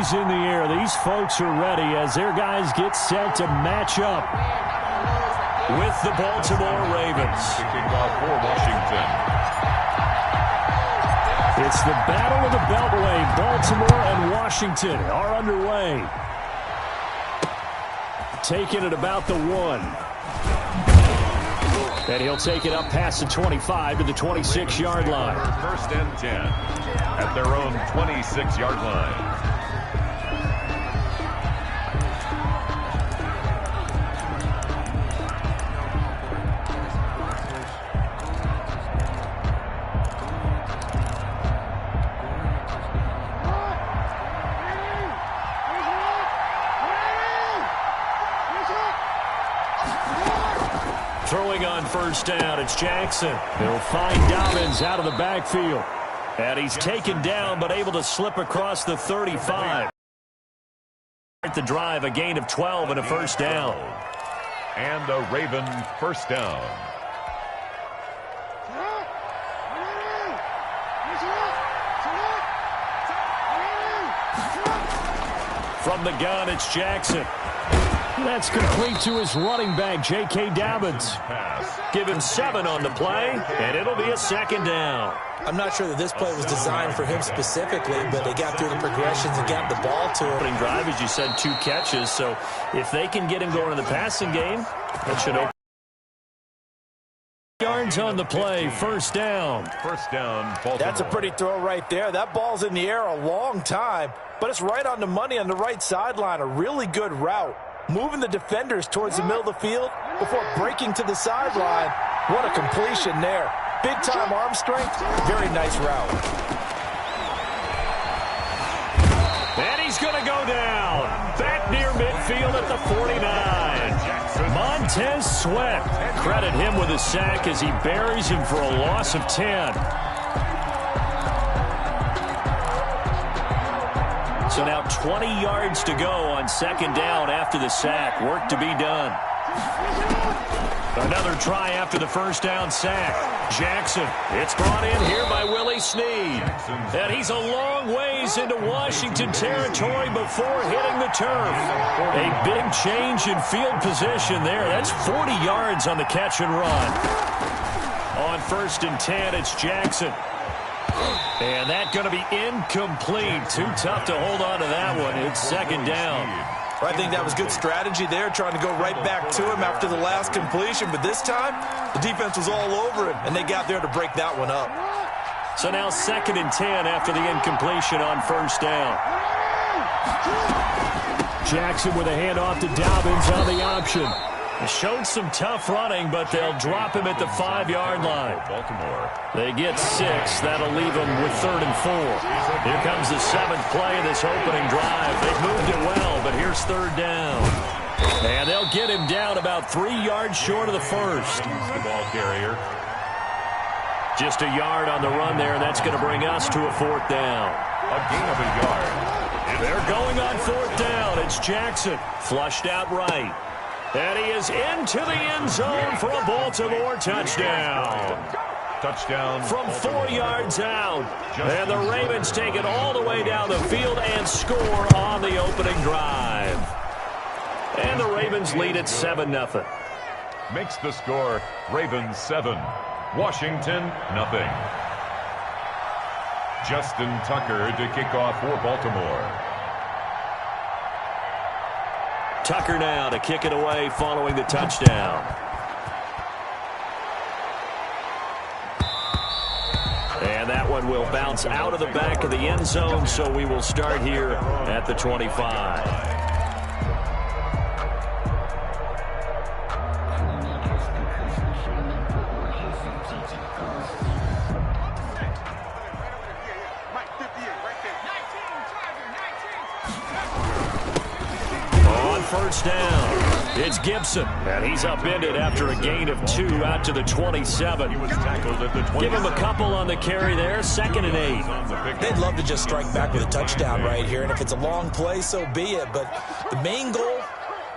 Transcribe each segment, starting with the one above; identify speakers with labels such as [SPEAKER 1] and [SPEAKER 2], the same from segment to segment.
[SPEAKER 1] jerseys in the air. These folks are ready as their guys get set to match up with the Baltimore Ravens.
[SPEAKER 2] Kicking off for Washington.
[SPEAKER 1] It's the battle of the Beltway. Baltimore and Washington are underway. Taking it about the 1. And he'll take it up past the 25 to the 26-yard line.
[SPEAKER 2] First and 10 at their own 26-yard line.
[SPEAKER 1] Throwing on first down, it's Jackson. He'll find Dobbins out of the backfield. And he's taken down but able to slip across the 35. At the drive, a gain of 12 and a first down.
[SPEAKER 2] And a Raven first down.
[SPEAKER 1] From the gun, it's Jackson. That's complete to his running back, J.K. Dobbins. Give him 7 on the play, and it'll be a second down.
[SPEAKER 3] I'm not sure that this play was designed for him specifically, but they got through the progressions and got the ball to him.
[SPEAKER 1] Opening drive, as you said, 2 catches, so if they can get him going in the passing game, that should open. Yards on the play, first down.
[SPEAKER 2] First down, Baltimore.
[SPEAKER 3] That's a pretty throw right there. That ball's in the air a long time, but it's right on the money on the right sideline. A really good route. Moving the defenders towards the middle of the field before breaking to the sideline. What a completion there. Big-time arm strength. Very nice route.
[SPEAKER 1] And he's going to go down. Back near midfield at the 49. Montez Sweat. Credit him with a sack as he buries him for a loss of 10. So now 20 yards to go on second down after the sack. Work to be done. Another try after the first down sack. Jackson. It's brought in here by Willie Snead. And he's a long ways into Washington territory before hitting the turf. A big change in field position there. That's 40 yards on the catch and run. On first and 10, it's Jackson. And that's going to be incomplete. Too tough to hold on to that one. It's second down.
[SPEAKER 3] I think that was good strategy there, trying to go right back to him after the last completion. But this time, the defense was all over him, and they got there to break that one up.
[SPEAKER 1] So now second and 10 after the incompletion on first down. Jackson with a handoff to Dobbins on the option. Showed some tough running, but they'll drop him at the 5-yard line.
[SPEAKER 2] Baltimore.
[SPEAKER 1] They get 6. That'll leave them with 3rd and 4. Here comes the 7th play of this opening drive. They've moved it well, but here's 3rd down. And they'll get him down about 3 yards short of the first.
[SPEAKER 2] The ball carrier.
[SPEAKER 1] Just a yard on the run there. That's going to bring us to a 4th down.
[SPEAKER 2] A gain of a yard.
[SPEAKER 1] They're going on 4th down. It's Jackson. Flushed out right. And he is into the end zone for a Baltimore touchdown.
[SPEAKER 2] Touchdown.
[SPEAKER 1] From 4 yards out. And the Ravens take it all the way down the field and score on the opening drive. And the Ravens lead at 7-0.
[SPEAKER 2] Makes the score Ravens 7, Washington nothing. Justin Tucker to kick off for Baltimore.
[SPEAKER 1] Tucker now to kick it away following the touchdown. And that one will bounce out of the back of the end zone, so we will start here at the 25. First down. It's Gibson, and he's upended after a gain of 2 out to the 27.
[SPEAKER 2] He was tackled at the 20.
[SPEAKER 1] Give him a couple on the carry there, 2nd and 8.
[SPEAKER 3] They'd love to just strike back with a touchdown right here, and if it's a long play, so be it. But the main goal,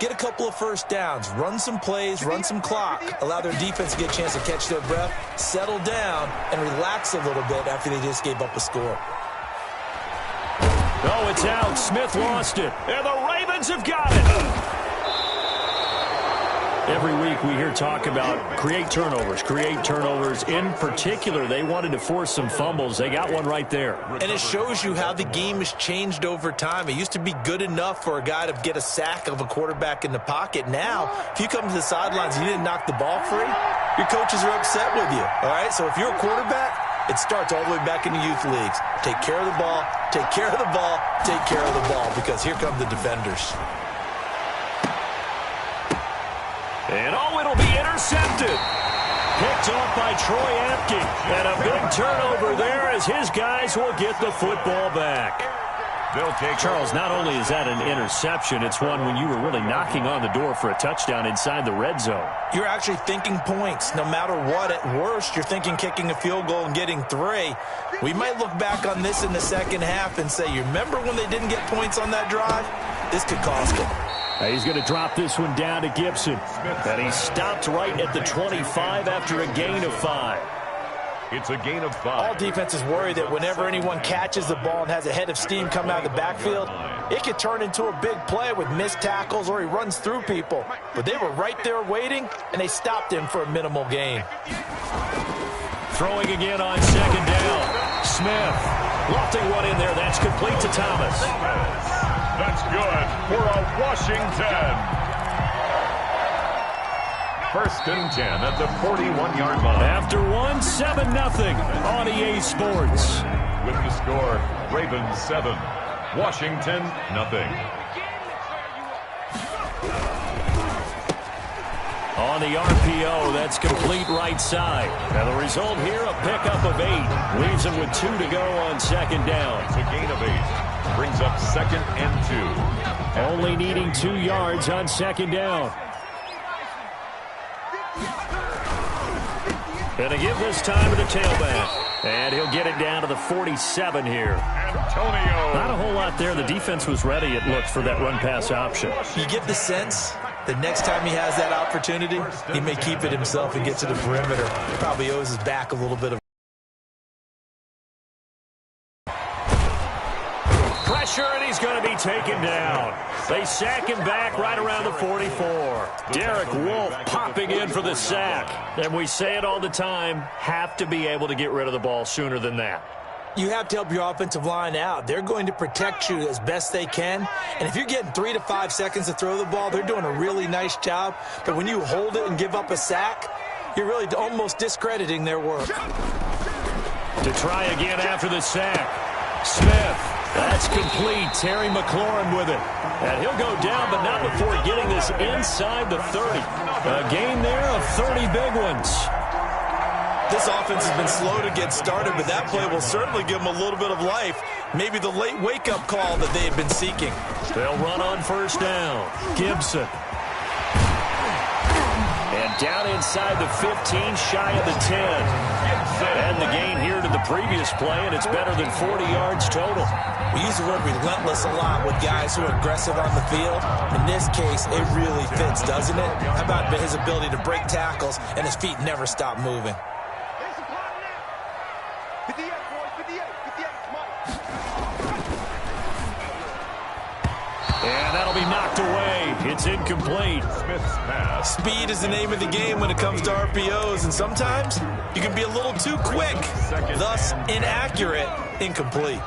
[SPEAKER 3] get a couple of first downs, run some plays, run some clock, allow their defense to get a chance to catch their breath, settle down, and relax a little bit after they just gave up a score.
[SPEAKER 1] Oh, it's out. Smith lost it. And the Ravens have got it. Every week we hear talk about create turnovers. In particular, they wanted to force some fumbles. They got one right there.
[SPEAKER 3] And it shows you how the game has changed over time. It used to be good enough for a guy to get a sack of a quarterback in the pocket. Now, if you come to the sidelines and you didn't knock the ball free, your coaches are upset with you. All right? So if you're a quarterback, it starts all the way back in the youth leagues. Take care of the ball, take care of the ball, take care of the ball, because here come the defenders.
[SPEAKER 1] And it'll be intercepted. Picked off by Troy Apke. And a big turnover there as his guys will get the football back. Charles, not only is that an interception, it's one when you were really knocking on the door for a touchdown inside the red zone.
[SPEAKER 3] You're actually thinking points. No matter what, at worst, you're thinking kicking a field goal and getting 3. We might look back on this in the second half and say, you remember when they didn't get points on that drive? This could cost them.
[SPEAKER 1] He's going to drop this one down to Gibson. And he stopped right at the 25 after a gain of 5.
[SPEAKER 2] It's a gain of 5.
[SPEAKER 3] All defenses worry that whenever anyone catches the ball and has a head of steam come out of the backfield, it could turn into a big play with missed tackles or he runs through people. But they were right there waiting, and they stopped him for a minimal gain.
[SPEAKER 1] Throwing again on second down. Smith lofting one in there. That's complete to Thomas.
[SPEAKER 2] That's good for a Washington. 1st and 10 at the 41-yard line.
[SPEAKER 1] After 7-0 on EA Sports.
[SPEAKER 2] With the score, Ravens 7, Washington nothing.
[SPEAKER 1] On the RPO, that's complete right side. And the result here, a pickup of 8. Leaves him with 2 to go on second down.
[SPEAKER 2] It's a gain of 8. Brings up 2nd and 2.
[SPEAKER 1] Only needing 2 yards on second down. And to give this time to the tailback. And he'll get it down to the 47 here.
[SPEAKER 2] Antonio.
[SPEAKER 1] Not a whole lot there. The defense was ready, it looked, for that run-pass option.
[SPEAKER 3] You get the sense the next time he has that opportunity, he may keep it himself and get to the perimeter. He probably owes his back a little bit of
[SPEAKER 1] pressure, and he's going to be taken down. They sack him back right around the 44. Derek Wolfe popping in for the sack. And we say it all the time, have to be able to get rid of the ball sooner than that.
[SPEAKER 3] You have to help your offensive line out. They're going to protect you as best they can. And if you're getting 3 to 5 seconds to throw the ball, they're doing a really nice job. But when you hold it and give up a sack, you're really almost discrediting their work.
[SPEAKER 1] To try again after the sack. Smith. That's complete. Terry McLaurin with it. And he'll go down, but not before getting this inside the 30. A gain there of 30 big ones.
[SPEAKER 3] This offense has been slow to get started, but that play will certainly give them a little bit of life. Maybe the late wake-up call that they had been seeking.
[SPEAKER 1] They'll run on first down. Gibson. And down inside the 15, shy of the 10. And the gain here to the previous play, and it's better than 40 yards total.
[SPEAKER 3] We use the word relentless a lot with guys who are aggressive on the field. In this case, it really fits, doesn't it? How about his ability to break tackles and his feet never stop moving?
[SPEAKER 1] And that'll be knocked away. It's incomplete.
[SPEAKER 2] Smith's pass.
[SPEAKER 3] Speed is the name of the game when it comes to RPOs, and sometimes you can be a little too quick, thus inaccurate, incomplete.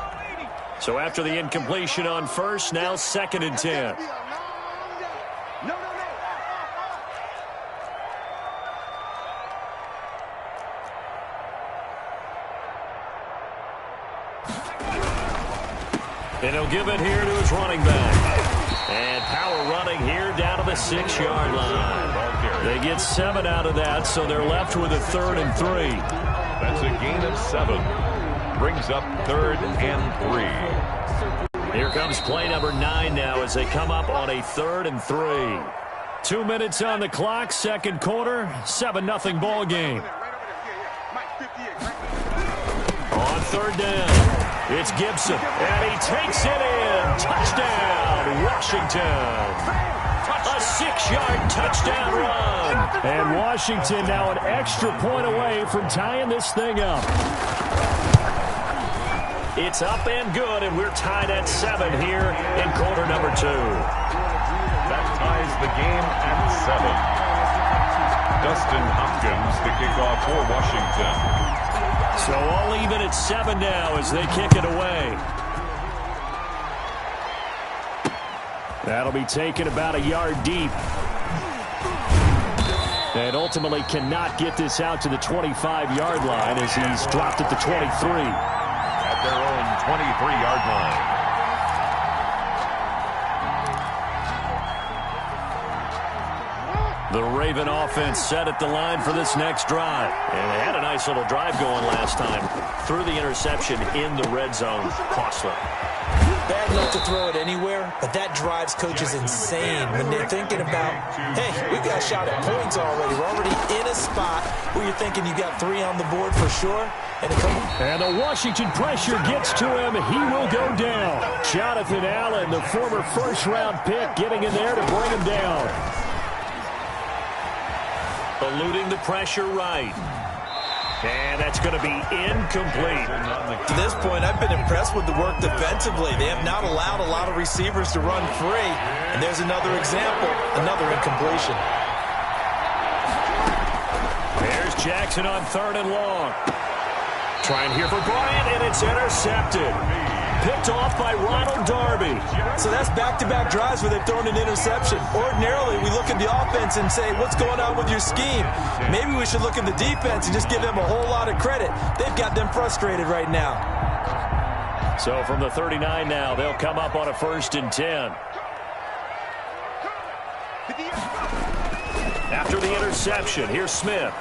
[SPEAKER 1] So after the incompletion on first, now 2nd and 10. And he'll give it here to his running back. And power running here down to the 6-yard line. They get 7 out of that, so they're left with a 3rd and 3.
[SPEAKER 2] That's a gain of 7. Brings up 3rd and 3.
[SPEAKER 1] Here comes play number 9 now as they come up on a 3rd and 3. 2 minutes on the clock, second quarter, 7-0 ball game. On 3rd down. It's Gibson, and he takes it in. Touchdown, Washington. A 6-yard touchdown run. And Washington now an extra point away from tying this thing up. It's up and good, and we're tied at 7 here in quarter number 2.
[SPEAKER 2] That ties the game at 7. Dustin Hopkins to kick off for Washington.
[SPEAKER 1] So all even at 7 now as they kick it away. That'll be taken about a yard deep. And ultimately cannot get this out to the 25-yard line as he's dropped at the 23.
[SPEAKER 2] At their own 23-yard line.
[SPEAKER 1] The Raven offense set at the line for this next drive. And they had a nice little drive going last time. Threw the interception in the red zone. Costly.
[SPEAKER 3] Bad enough to throw it anywhere, but that drives coaches insane when they're thinking about, hey, we've got a shot at points already. We're already in a spot where you're thinking you got 3 on the board for sure.
[SPEAKER 1] And the Washington pressure gets to him. He will go down. Jonathan Allen, the former first-round pick, getting in there to bring him down. Eluding the pressure right. And that's going to be incomplete.
[SPEAKER 3] To this point, I've been impressed with the work defensively. They have not allowed a lot of receivers to run free. And there's another example, another incompletion.
[SPEAKER 1] There's Jackson on 3rd and long. Trying here for Bryant, and it's intercepted. Picked off by Ronald Darby.
[SPEAKER 3] So that's back-to-back drives where they've thrown an interception. Ordinarily, we look at the offense and say, what's going on with your scheme? Maybe we should look at the defense and just give them a whole lot of credit. They've got them frustrated right now.
[SPEAKER 1] So from the 39 now, they'll come up on a 1st and 10. After the interception, here's Smith.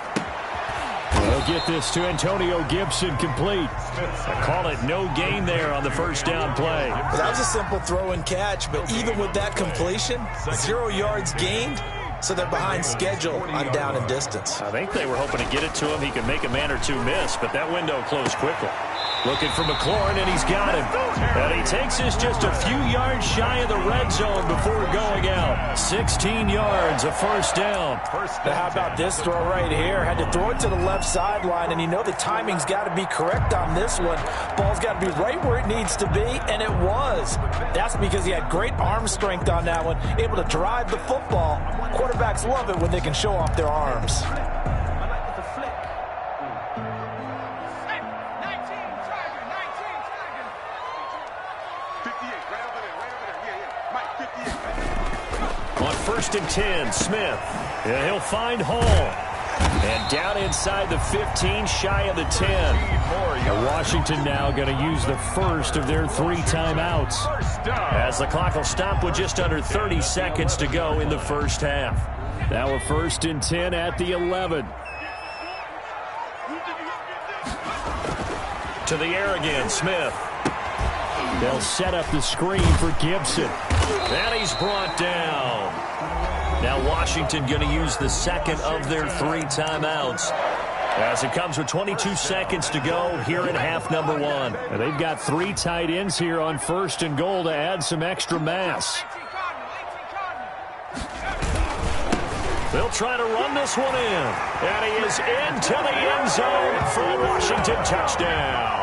[SPEAKER 1] They'll get this to Antonio Gibson complete. I call it no gain there on the 1st down play.
[SPEAKER 3] That was a simple throw and catch, but even with that completion, 0 yards gained, so they're behind schedule on down and distance.
[SPEAKER 1] I think they were hoping to get it to him. He could make a man or two miss, but that window closed quickly. Looking for McLaurin, and he's got him. And he takes us just a few yards shy of the red zone before going out. 16 yards, a 1st down.
[SPEAKER 3] Now how about this throw right here? Had to throw it to the left sideline, and you know the timing's got to be correct on this one. Ball's got to be right where it needs to be, and it was. That's because he had great arm strength on that one, able to drive the football. Quarterbacks love it when they can show off their arms.
[SPEAKER 1] On 1st and 10, Smith. And he'll find Hall. And down inside the 15, shy of the 10. And Washington now going to use the first of their 3 timeouts. As the clock will stop with just under 30 seconds to go in the 1st half. Now a 1st and 10 at the 11. To the air again, Smith. They'll set up the screen for Gibson. And he's brought down. Now Washington going to use the 2nd of their 3 timeouts. As it comes with 22 seconds to go here in half number 1. And they've got 3 tight ends here on 1st and goal to add some extra mass. They'll try to run this one in. And he is into the end zone for a Washington touchdown.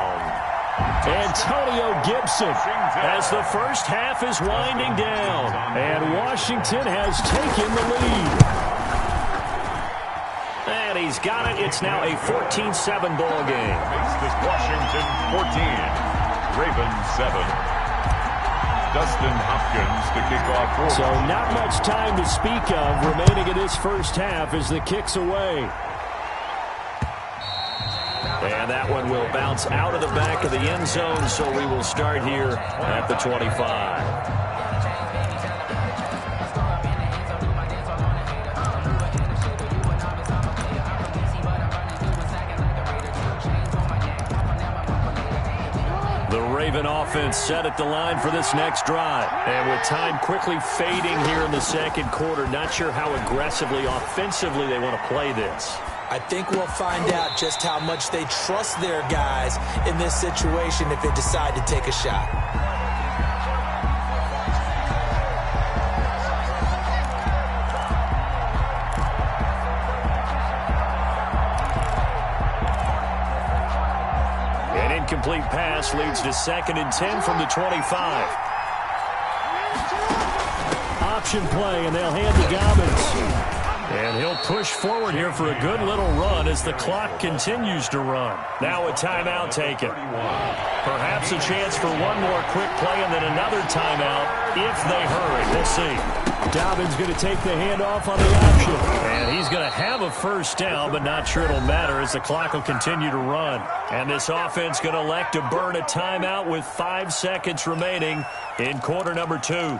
[SPEAKER 1] Antonio Gibson as the 1st half is winding down. And Washington has taken the lead. And he's got it. It's now a 14-7 ball game.
[SPEAKER 2] This Washington 14, Ravens 7. Dustin Hopkins to kick off.
[SPEAKER 1] So not much time to speak of remaining in this 1st half as the kick's away. And that one will bounce out of the back of the end zone, so we will start here at the 25. The Raven offense set at the line for this next drive. And with time quickly fading here in the 2nd quarter, not sure how aggressively, offensively they want to play this.
[SPEAKER 3] I think we'll find out just how much they trust their guys in this situation if they decide to take a shot.
[SPEAKER 1] incomplete pass leads to 2nd and 10 from the 25. Option play, and they'll hand to Dobbins. And he'll push forward here for a good little run as the clock continues to run. Now a timeout taken. Perhaps a chance for one more quick play and then another timeout if they hurry. We'll see. Dobbins going to take the handoff on the option. And he's going to have a first down, but not sure it'll matter as the clock will continue to run. And this offense going to elect to burn a timeout with 5 seconds remaining in quarter number 2.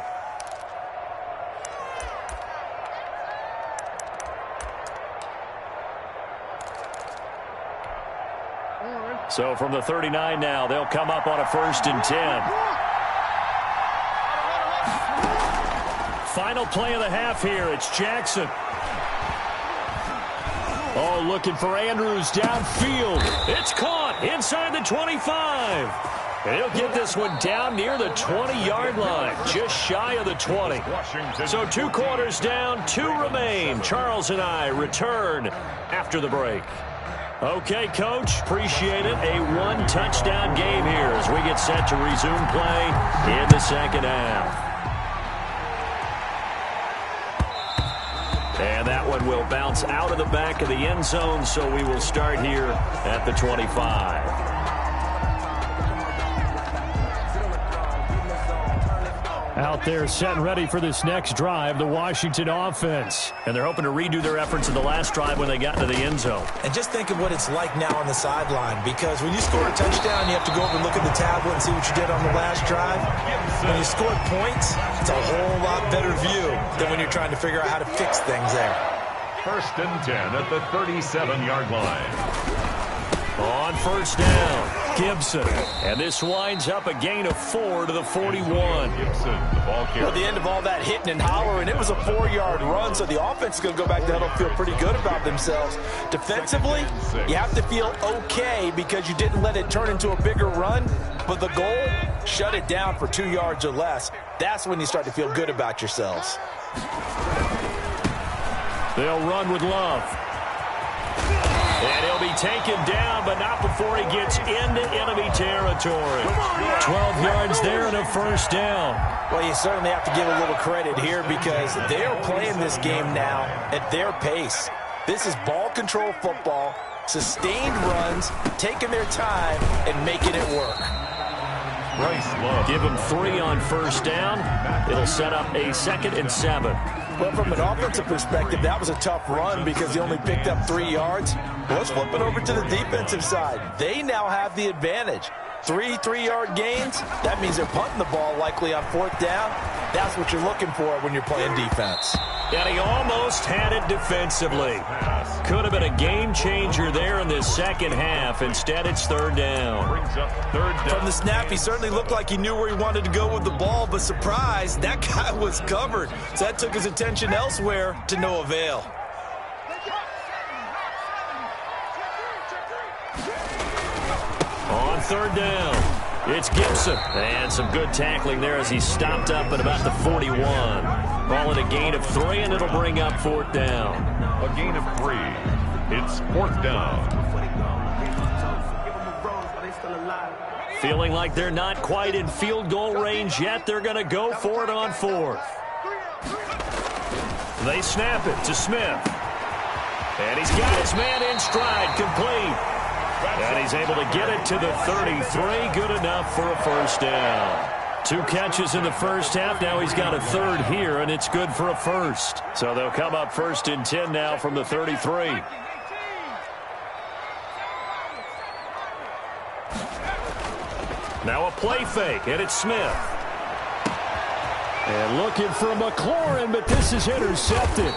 [SPEAKER 1] So from the 39 now, they'll come up on a 1st and 10. Final play of the half here. It's Jackson. Oh, looking for Andrews downfield. It's caught inside the 25. And he'll get this one down near the 20-yard line, just shy of the 20. So 2 quarters down, 2 remain. Charles and I return after the break. Okay, Coach, appreciate it. A 1-touchdown game here as we get set to resume play in the second half. And that one will bounce out of the back of the end zone, so we will start here at the 25. Out there set and ready for this next drive, the Washington offense. And they're hoping to redo their efforts in the last drive when they got into the end zone.
[SPEAKER 3] And just think of what it's like now on the sideline, because when you score a touchdown, you have to go over and look at the tablet and see what you did on the last drive. When you score points, it's a whole lot better view than when you're trying to figure out how to fix things there.
[SPEAKER 2] 1st and 10 at the 37-yard line.
[SPEAKER 1] On 1st down, Gibson. And this winds up a gain of 4 to the 41.
[SPEAKER 2] Gibson, the ball carrier.
[SPEAKER 3] Well, the end of all that hitting and hollering, it was a 4-yard run, so the offense is going to go back to huddle, feel pretty good about themselves. Defensively, you have to feel okay because you didn't let it turn into a bigger run, but the goal, shut it down for 2 yards or less. That's when you start to feel good about yourselves.
[SPEAKER 1] They'll run with Love. And he'll be taken down, but not before he gets into enemy territory. 12 yards there and a 1st down.
[SPEAKER 3] Well, you certainly have to give a little credit here because they're playing this game now at their pace. This is ball control football, sustained runs, taking their time and making it work.
[SPEAKER 1] Give him 3 on 1st down. It'll set up a 2nd and 7.
[SPEAKER 3] Well, from an offensive perspective, that was a tough run because he only picked up 3 yards. Well, let's flip it over to the defensive side. They now have the advantage. 3 3-yard gains, that means they're punting the ball likely on 4th down. That's what you're looking for when you're playing defense.
[SPEAKER 1] And he almost had it defensively. Could have been a game changer there in this second half. Instead, it's 3rd down.
[SPEAKER 3] From the snap, he certainly looked like he knew where he wanted to go with the ball, but surprise, that guy was covered. So that took his attention elsewhere to no avail.
[SPEAKER 1] On 3rd down, it's Gibson. And some good tackling there as he stopped up at about the 41. Ball at a gain of 3, and it'll bring up 4th down.
[SPEAKER 2] A gain of 3. It's 4th down.
[SPEAKER 1] Feeling like they're not quite in field goal range yet. They're going to go for it on 4th. They snap it to Smith. And he's got his man in stride, complete. And he's able to get it to the 33. Good enough for a 1st down. 2 catches in the first half. Now he's got a 3rd here, and it's good for a 1st. So they'll come up 1st and 10 now from the 33. Now a play fake, and it's Smith. And looking for McLaurin, but this is intercepted.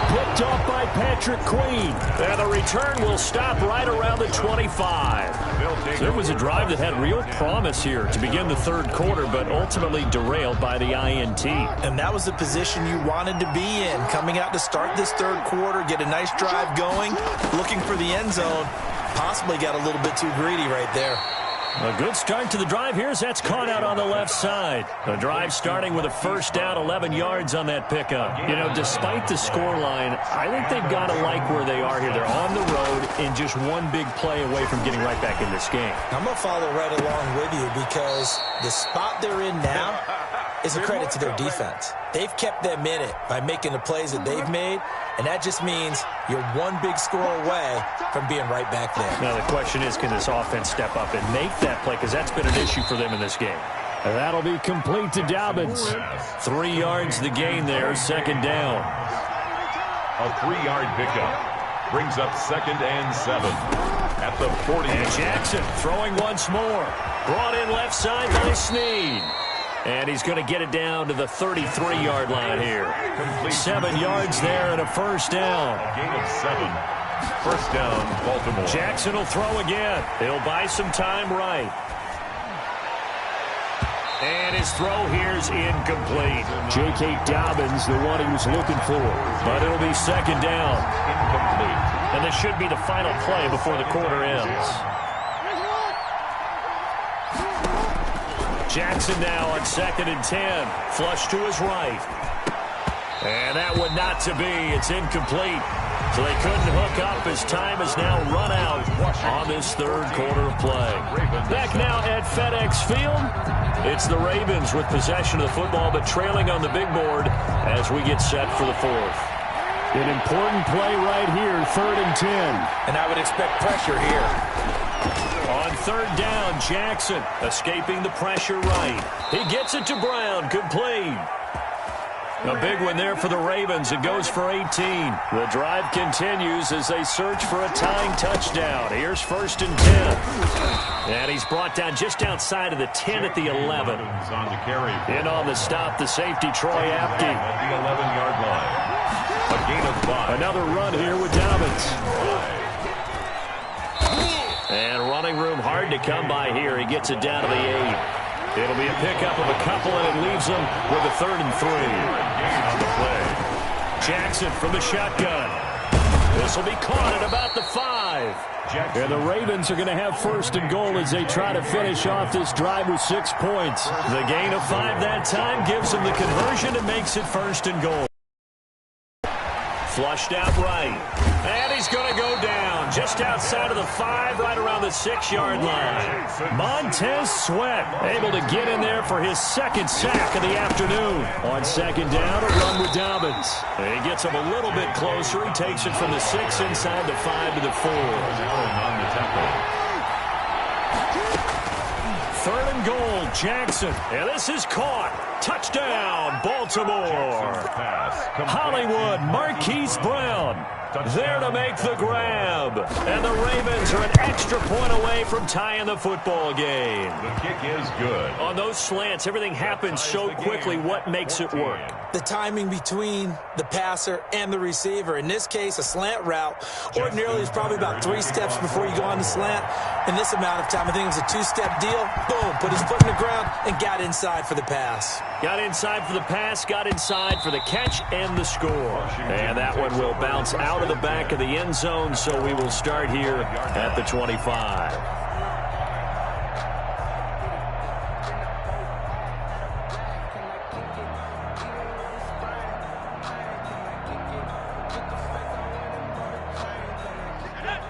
[SPEAKER 1] Picked off by Patrick Queen. And the return will stop right around the 25. So there was a drive that had real promise here to begin the 3rd quarter, but ultimately derailed by the INT.
[SPEAKER 3] And that was the position you wanted to be in. Coming out to start this 3rd quarter, get a nice drive going, looking for the end zone. Possibly got a little bit too greedy right there.
[SPEAKER 1] A good start to the drive here as that's caught out on the left side. The drive starting with a first down, 11 yards on that pickup. You know, despite the scoreline, I think they've got to like where they are here. They're on the road and just one big play away from getting right back in this game.
[SPEAKER 3] I'm going to follow right along with you because the spot they're in now is a credit to their defense. They've kept them in it by making the plays that they've made, and that just means you're one big score away from being right back there.
[SPEAKER 1] Now the question is, can this offense step up and make that play? Because that's been an issue for them in this game. And that'll be complete to Dobbins. 3 yards the gain there, second down.
[SPEAKER 2] A 3-yard pickup brings up 2nd and 7 at the 40.
[SPEAKER 1] And Jackson throwing once more. Brought in left side by Snead. And he's going to get it down to the 33-yard line here. 7 yards there and a first down.
[SPEAKER 2] A gain of 7. First down, Baltimore.
[SPEAKER 1] Jackson will throw again. He'll buy some time right. And his throw here's incomplete. J.K. Dobbins, the one he was looking for. But it'll be second down.
[SPEAKER 2] Incomplete.
[SPEAKER 1] And this should be the final play before the quarter ends. Jackson now on 2nd and 10. Flush to his right. And that one not to be. It's incomplete. So they couldn't hook up as time has now run out on this third quarter of play. Back now at FedEx Field. It's the Ravens with possession of the football, but trailing on the big board as we get set for the fourth. An important play right here, 3rd and 10.
[SPEAKER 3] And I would expect pressure here.
[SPEAKER 1] On 3rd down, Jackson escaping the pressure right. He gets it to Brown, complete. A big one there for the Ravens. It goes for 18. The drive continues as they search for a tying touchdown. Here's 1st and 10. And he's brought down just outside of the 10 at the 11. In on the stop, the safety, Troy Apke.
[SPEAKER 2] At the 11-yard line. A gain of 5.
[SPEAKER 1] Another run here with Dobbins. And running room hard to come by here. He gets it down to the 8. It'll be a pickup of a couple, and it leaves them with a 3rd and 3. On the play. Jackson from the shotgun. This will be caught at about the 5. And the Ravens are going to have 1st and goal as they try to finish off this drive with 6 points. The gain of 5 that time gives them the conversion and makes it 1st and goal. Flushed out right. And he's going to go down just outside of the 5, right around the 6-yard line. Montez Sweat able to get in there for his 2nd sack of the afternoon. On 2nd down, a run with Dobbins. And he gets him a little bit closer. He takes it from the 6 inside the 5 to the 4.
[SPEAKER 2] On the tackle.
[SPEAKER 1] 3rd and goal, Jackson. And this is caught. Touchdown, Baltimore. Hollywood, Marquise Brown. There to make the grab. And the Ravens are an extra point away from tying the football game.
[SPEAKER 2] The kick is good.
[SPEAKER 1] On those slants, everything happens so quickly. What makes it work?
[SPEAKER 3] The timing between the passer and the receiver. In this case, a slant route ordinarily is probably about 3 steps before you go on the slant. In this amount of time, I think it was a 2-step deal. Boom, put his foot in the ground and got inside for the pass.
[SPEAKER 1] Got inside for the pass, got inside for the catch and the score. And that one will bounce out of the back of the end zone, so we will start here at the 25.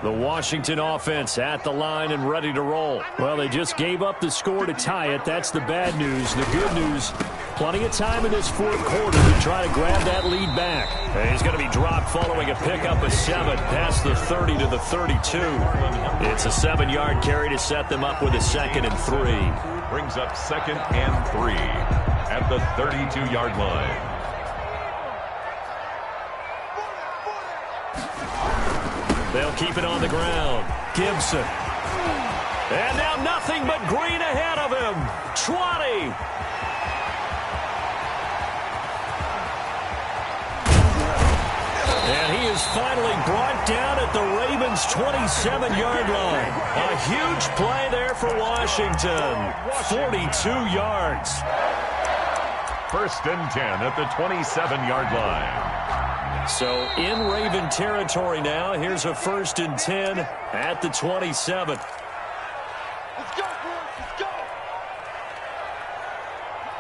[SPEAKER 1] The Washington offense at the line and ready to roll. Well, they just gave up the score to tie it. That's the bad news. The good news, plenty of time in this 4th quarter to try to grab that lead back. And he's going to be dropped following a pickup of 7 past the 30 to the 32. It's a 7-yard carry to set them up with a 2nd and 3.
[SPEAKER 2] Brings up 2nd and 3 at the 32-yard line.
[SPEAKER 1] They'll keep it on the ground. Gibson. And now nothing but green ahead of him. 20. And he is finally brought down at the Ravens' 27-yard line. A huge play there for Washington. 42 yards.
[SPEAKER 2] 1st and 10 at the 27-yard line.
[SPEAKER 1] So in Raven territory now. Here's a 1st and 10 at the 27.
[SPEAKER 4] Let's go,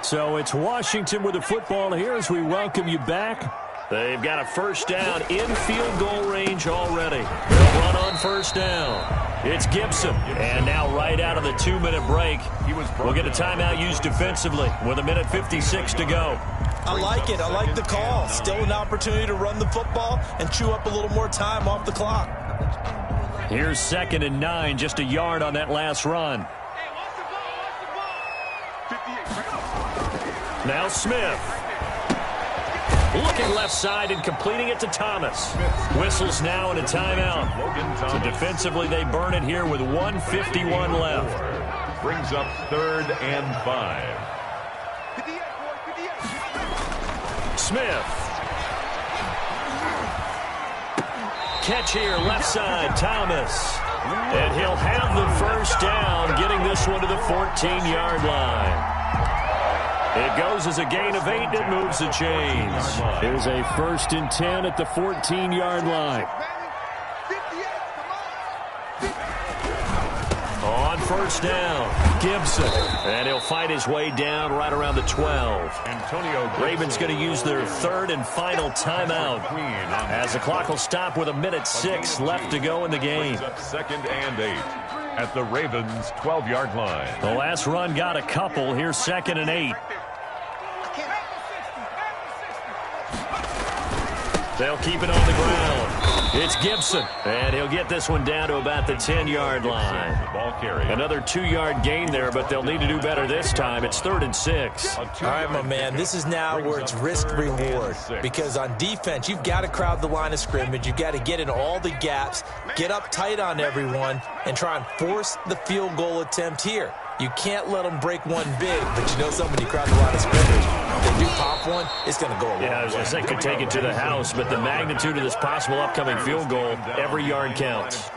[SPEAKER 1] So it's Washington with the football here as we welcome you back. They've got a first down in field goal range already. They'll run on first down. It's Gibson. And now right out of the 2-minute break, we'll get a timeout used defensively with 1:56 to go.
[SPEAKER 3] I like it. I like the call. Still an opportunity to run the football and chew up a little more time off the clock.
[SPEAKER 1] Here's 2nd and 9, just a yard on that last run. Now Smith. Looking left side and completing it to Thomas. Whistles now and a timeout. So defensively they burn it here with 1:51 left.
[SPEAKER 2] Brings up 3rd and 5.
[SPEAKER 1] Smith. Catch here, left side, Thomas. And he'll have the first down, getting this one to the 14-yard line. It goes as a gain of 8, and it moves the chains. Here's a 1st and 10 at the 14-yard line. On first down, Gibson. And he'll fight his way down right around the 12. Ravens going to use their 3rd and final timeout as the clock will stop with 1:06 left to go in the game.
[SPEAKER 2] 2nd and 8 at the Ravens' 12-yard line.
[SPEAKER 1] The last run got a couple. Here's 2nd and 8. They'll keep it on the ground. It's Gibson, and he'll get this one down to about the 10-yard line. Another 2-yard gain there, but they'll need to do better this time. It's 3rd and 6.
[SPEAKER 3] All right, my man, this is now where it's risk-reward, because on defense, you've got to crowd the line of scrimmage. You've got to get in all the gaps, get up tight on everyone, and try and force the field goal attempt here. You can't let them break one big, but you know something, when you crowd the line of scrimmage, if they do pop one, it's going to go a long way.
[SPEAKER 1] Yeah, I was going to say could take it to the house, but the magnitude of this possible upcoming field goal, every yard counts.